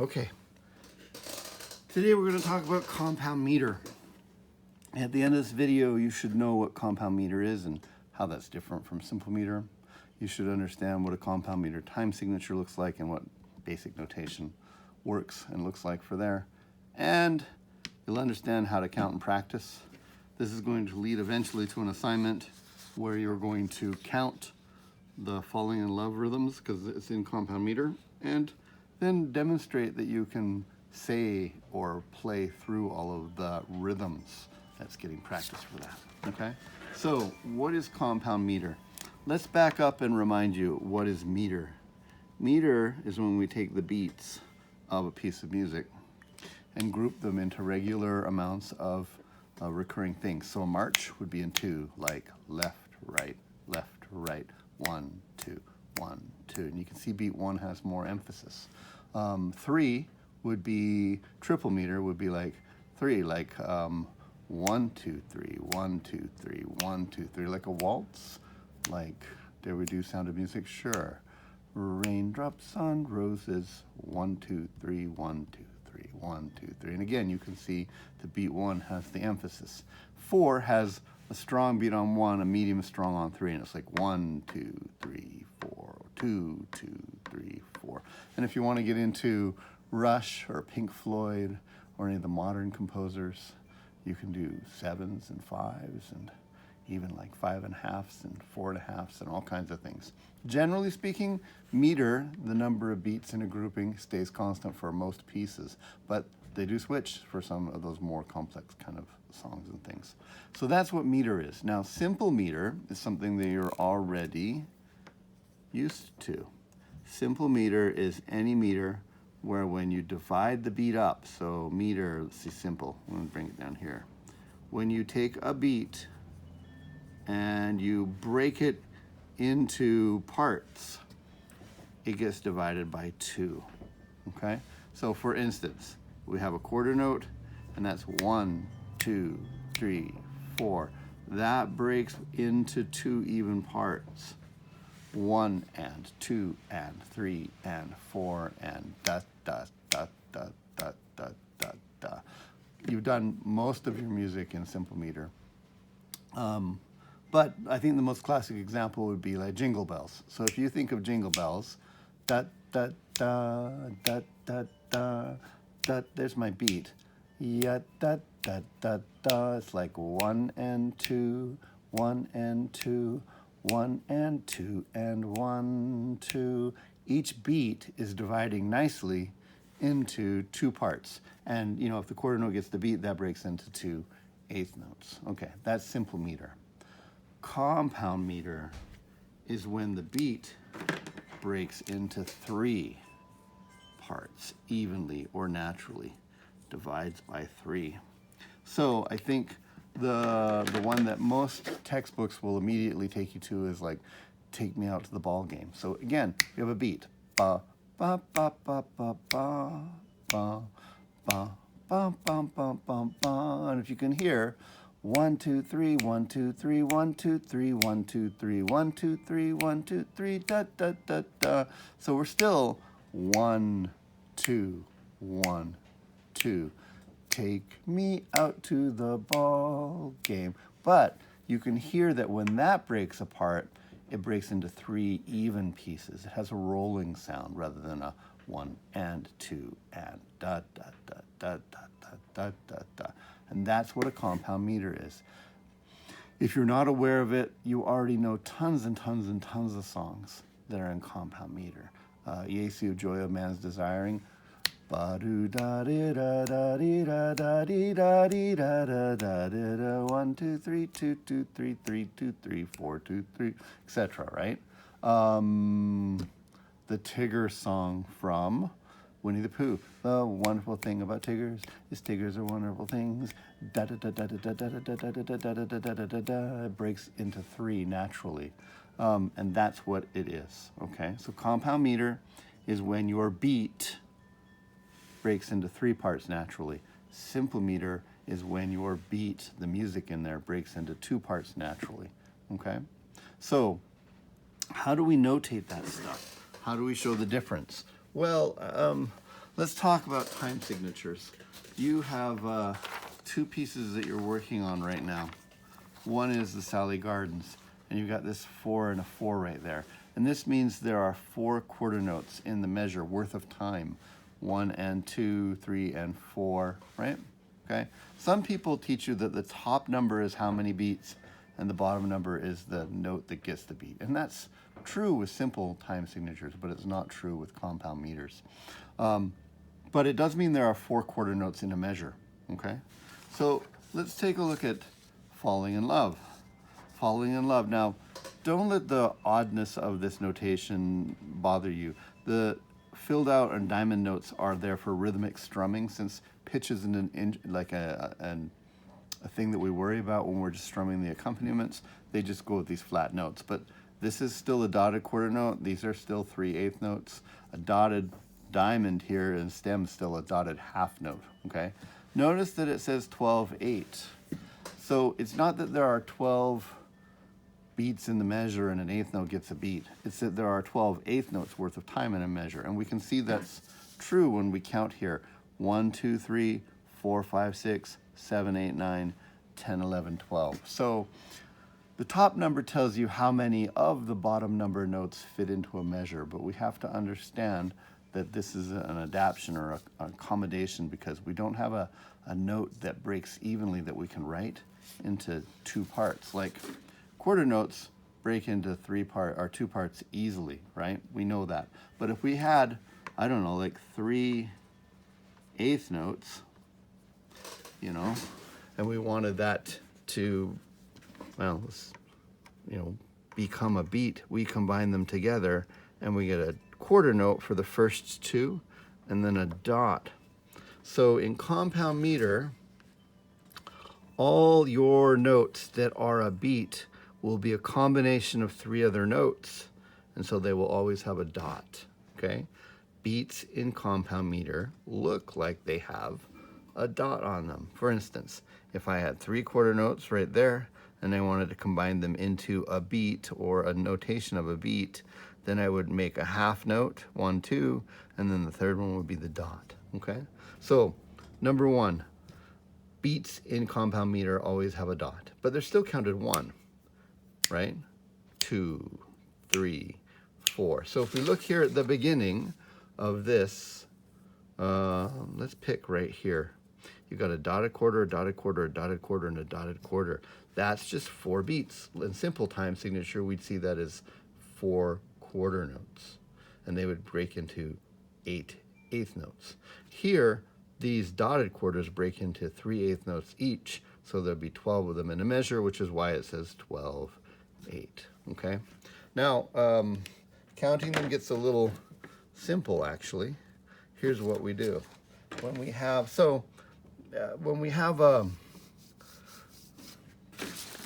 Okay. Today we're going to talk about compound meter. At the end of this video, you should know what compound meter is and how that's different from simple meter. You should understand what a compound meter time signature looks like and what basic notation works and looks like for there. And you'll understand how to count and practice. This is going to lead eventually to an assignment where you're going to count the falling in love rhythms because it's in compound meter, and then demonstrate that you can say or play through all of the rhythms. That's getting practice for that, okay? So what is compound meter? Let's back up and remind you what is meter. Meter is when we take the beats of a piece of music and group them into regular amounts of recurring things. So a march would be in two, like left, right, 1, 2, 1, 2. And you can see beat one has more emphasis. 3 would be, triple meter would be like 3, like 1, 2, 3, 1, 2, 3, 1, 2, 3, like a waltz. Like, dare we do Sound of Music? Sure. Raindrops on roses, 1, 2, 3, 1, 2, 3, 1, 2, 3. And again, you can see the beat 1 has the emphasis. 4 has a strong beat on 1, a medium strong on 3, and it's like 1, 2, 3, 4, 2, 2, 3, 4. And if you want to get into Rush or Pink Floyd or any of the modern composers, you can do 7s and 5s and even like 5.5s and 4.5s and all kinds of things. Generally speaking, meter, the number of beats in a grouping, stays constant for most pieces, but they do switch for some of those more complex kind of songs and things. So that's what meter is. Now, simple meter is something that you're already used to. Simple meter is any meter where when you divide the beat up, so meter, let's see, simple, I'm going to bring it down here. When you take a beat and you break it into parts, it gets divided by 2, okay? So for instance, we have a quarter note, and that's 1, 2, 3, 4. That breaks into 2 even parts. 1 and 2 and 3 and 4 and da da da da da da da da. You've done most of your music in simple meter. But I think the most classic example would be like Jingle Bells. So if you think of Jingle Bells, da da da da da da da, there's my beat. Ya da da da da. It's like 1 and 2, 1 and 2, 1 and 2 and 1, 2. Each beat is dividing nicely into 2 parts. And you know, if the quarter note gets the beat, that breaks into 2 eighth notes. Okay, that's simple meter. Compound meter is when the beat breaks into 3 parts evenly or naturally, divides by 3. So I think the one that most textbooks will immediately take you to is like Take Me Out to the Ball Game. So again, you have a beat. Ba ba ba ba ba ba ba ba ba ba ba ba ba. And if you can hear 1, 2, 3, 1, 2, 3, 1, 2, 3, 1, 2, 3, 1, 2, 3, 1, 2, 3, da da da da. So we're still 1, 2, 1, 2. Take me out to the ball game. But you can hear that when that breaks apart, it breaks into 3 even pieces. It has a rolling sound rather than a 1 and 2 and da da da da da da da da da. And that's what a compound meter is. If you're not aware of it, you already know tons and tons and tons of songs that are in compound meter. Yesu, Joy of Man's Desiring. Ba-do da di da da di da da di da di da da da da da. 1, 2, 3, 2, 2, 3, 3, 2, 3, 4, 2, 3, etc. Right? The Tigger song from Winnie the Pooh. The wonderful thing about Tiggers is Tiggers are wonderful things. Da da da da da da da da da da da da da da da da da. It breaks into 3 naturally, and that's what it is. Okay, so compound meter is when your beat breaks into 3 parts naturally. Simple meter is when your beat, the music in there, breaks into 2 parts naturally. Okay, so how do we notate that stuff? How do we show the difference? Well, let's talk about time signatures. You have two pieces that you're working on right now. One is the Sally Gardens, and you've got this 4 and a 4 right there. And this means there are 4 quarter notes in the measure worth of time. 1 and 2, 3 and 4, right? Okay. Some people teach you that the top number is how many beats and the bottom number is the note that gets the beat. And that's true with simple time signatures, but it's not true with compound meters. But it does mean there are 4 quarter notes in a measure, okay? So let's take a look at Falling in Love. Falling in Love. Now, don't let the oddness of this notation bother you. The filled out and diamond notes are there for rhythmic strumming, since pitch isn't a thing that we worry about when we're just strumming the accompaniments. They just go with these flat notes. But this is still a dotted quarter note. These are still 3/8 notes. A dotted diamond here and stem still a dotted half note, okay? Notice that it says 12/8. So it's not that there are 12 beats in the measure and an eighth note gets a beat. It's that there are 12 eighth notes worth of time in a measure. And we can see that's true when we count here. 1, 2, 3, 4, 5, 6, 7, 8, 9, 10, 11, 12. So the top number tells you how many of the bottom number notes fit into a measure, but we have to understand that this is an adaptation or an accommodation, because we don't have a note that breaks evenly that we can write into 2 parts. Like quarter notes break into 2 parts easily, right? We know that. But if we had, I don't know, like 3/8 notes, you know, and we wanted that to, well, become a beat, we combine them together and we get a quarter note for the first 2 and then a dot. So in compound meter, all your notes that are a beat will be a combination of 3 other notes, and so they will always have a dot, okay? Beats in compound meter look like they have a dot on them. For instance, if I had 3 quarter notes right there and I wanted to combine them into a beat or a notation of a beat, then I would make a half note, 1, 2, and then the third one would be the dot, okay? So, number 1, beats in compound meter always have a dot, but they're still counted 1, right? 2, 3, 4. So if we look here at the beginning of this, let's pick right here. You've got a dotted quarter, a dotted quarter, a dotted quarter, and a dotted quarter. That's just 4 beats. In simple time signature, we'd see that as 4 quarter notes, and they would break into 8 eighth notes. Here, these dotted quarters break into 3/8 notes each, so there'll be 12 of them in a measure, which is why it says 12/8, okay? Now, counting them gets a little simple, actually. Here's what we do. When we have a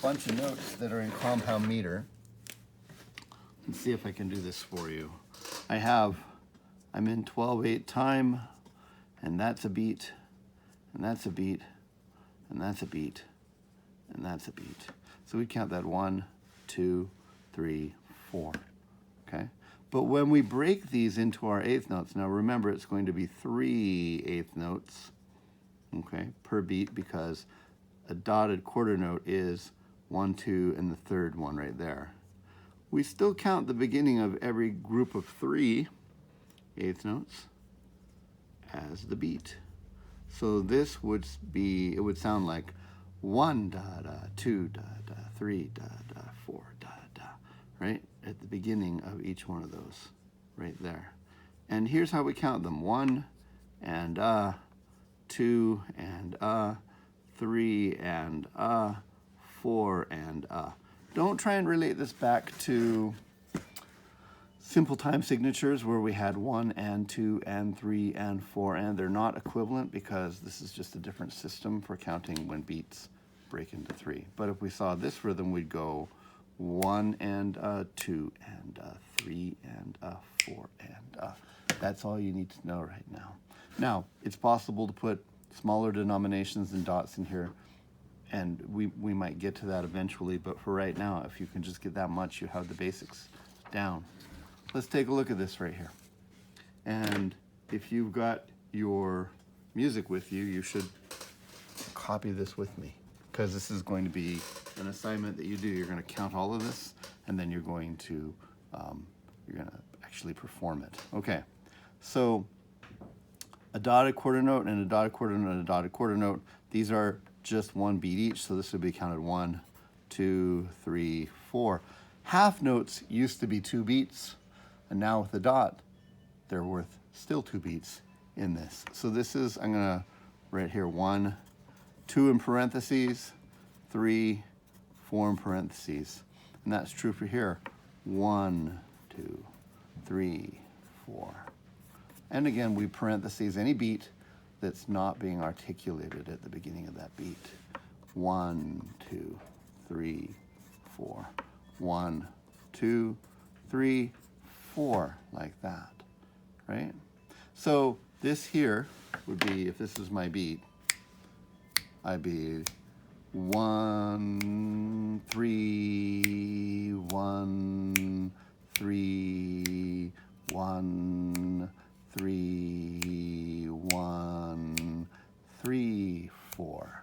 bunch of notes that are in compound meter, let's see if I can do this for you. I'm in 12/8 time, and that's a beat, and that's a beat, and that's a beat, and that's a beat. So we count that 1, 2, 3, 4, okay? But when we break these into our eighth notes, now remember it's going to be 3/8 notes, okay, per beat, because a dotted quarter note is 1, 2, and the third one right there. We still count the beginning of every group of 3/8 notes as the beat. So this would be, it would sound like 1 da da, 2 da da, 3 da da, 4 da da, right? At the beginning of each one of those, right there. And here's how we count them: 1 and 2 and 3 and 4 and Don't try and relate this back to simple time signatures where we had 1 and 2 and 3 and 4 and. They're not equivalent because this is just a different system for counting when beats break into 3. But if we saw this rhythm, we'd go 1 and 2 and 3 and 4 and that's all you need to know right now. Now, it's possible to put smaller denominations and dots in here, and we might get to that eventually, but for right now, if you can just get that much, you have the basics down. Let's take a look at this right here. And if you've got your music with you, you should copy this with me, because this is going to be an assignment that you do. You're going to count all of this, and then you're going to actually perform it. Okay, so a dotted quarter note and a dotted quarter note and a dotted quarter note. These are just one beat each, so this would be counted 1, 2, 3, 4. Half notes used to be 2 beats, and now with the dot, they're worth still 2 beats in this. So this is, I'm gonna write here 1, 2 in parentheses, 3, 4 in parentheses. And that's true for here. 1, 2, 3, 4. And again, we parentheses any beat that's not being articulated at the beginning of that beat. 1, 2, 3, 4. 1, 2, 3, 4, like that, right? So this here would be, if this is my beat, I'd be 1, 3, 1, 3, 1, 3, 1, 3, 4.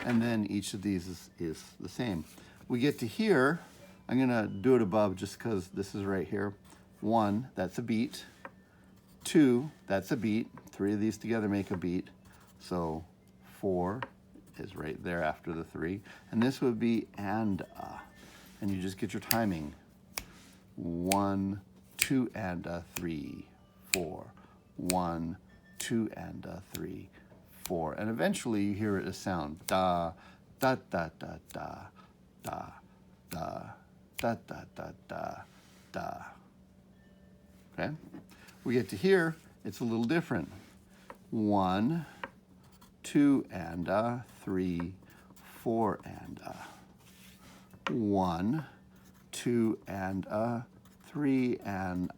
And then each of these is the same. We get to here, I'm gonna do it above just because this is right here. 1, that's a beat. 2, that's a beat. 3 of these together make a beat. So 4 is right there after the 3. And this would be and you just get your timing. 1, 2 and 3, 4. 1, 2 and 3, 4. And eventually you hear it as sound. Da, da, da, da, da, da, da, da, da, da, da, da. Okay? We get to here, it's a little different. 1, 2 and 3, 4 and 1, 2 and 3 and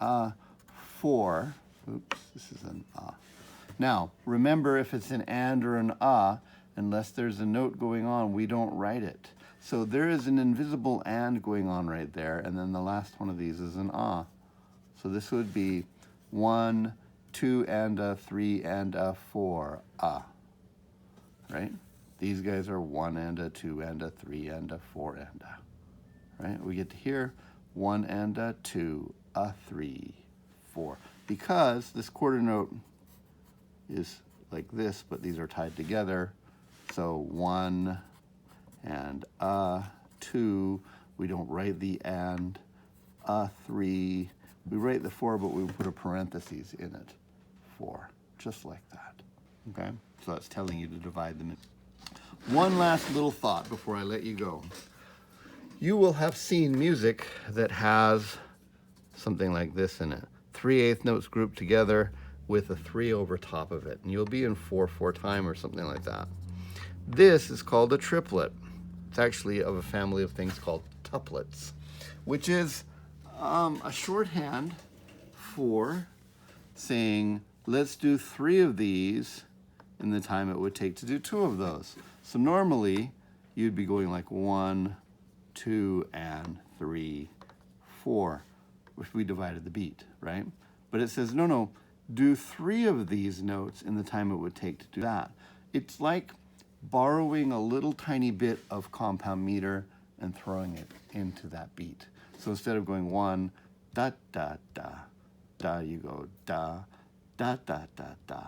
4. Oops, this is an Now, remember, if it's an and or an unless there's a note going on, we don't write it. So there is an invisible and going on right there, and then the last one of these is an So this would be 1, 2 and 3 and 4, right? These guys are 1 and 2 and 3 and 4 and right? We get to here, 1 and 2, 3, 4. Because this quarter note is like this, but these are tied together. So 1 and 2, we don't write the and, 3, we write the 4, but we put a parentheses in it, 4, just like that, okay? So that's telling you to divide them in. One last little thought before I let you go. You will have seen music that has something like this in it. 3/8 notes grouped together with a 3 over top of it. And you'll be in 4/4 time or something like that. This is called a triplet. It's actually of a family of things called tuplets, which is a shorthand for saying, let's do 3 of these in the time it would take to do 2 of those. So normally, you'd be going like 1, 2, and 3, 4, if we divided the beat, right? But it says, no, do 3 of these notes in the time it would take to do that. It's like borrowing a little tiny bit of compound meter and throwing it into that beat. So instead of going 1, da, da, da, da, you go da, da, da, da, da,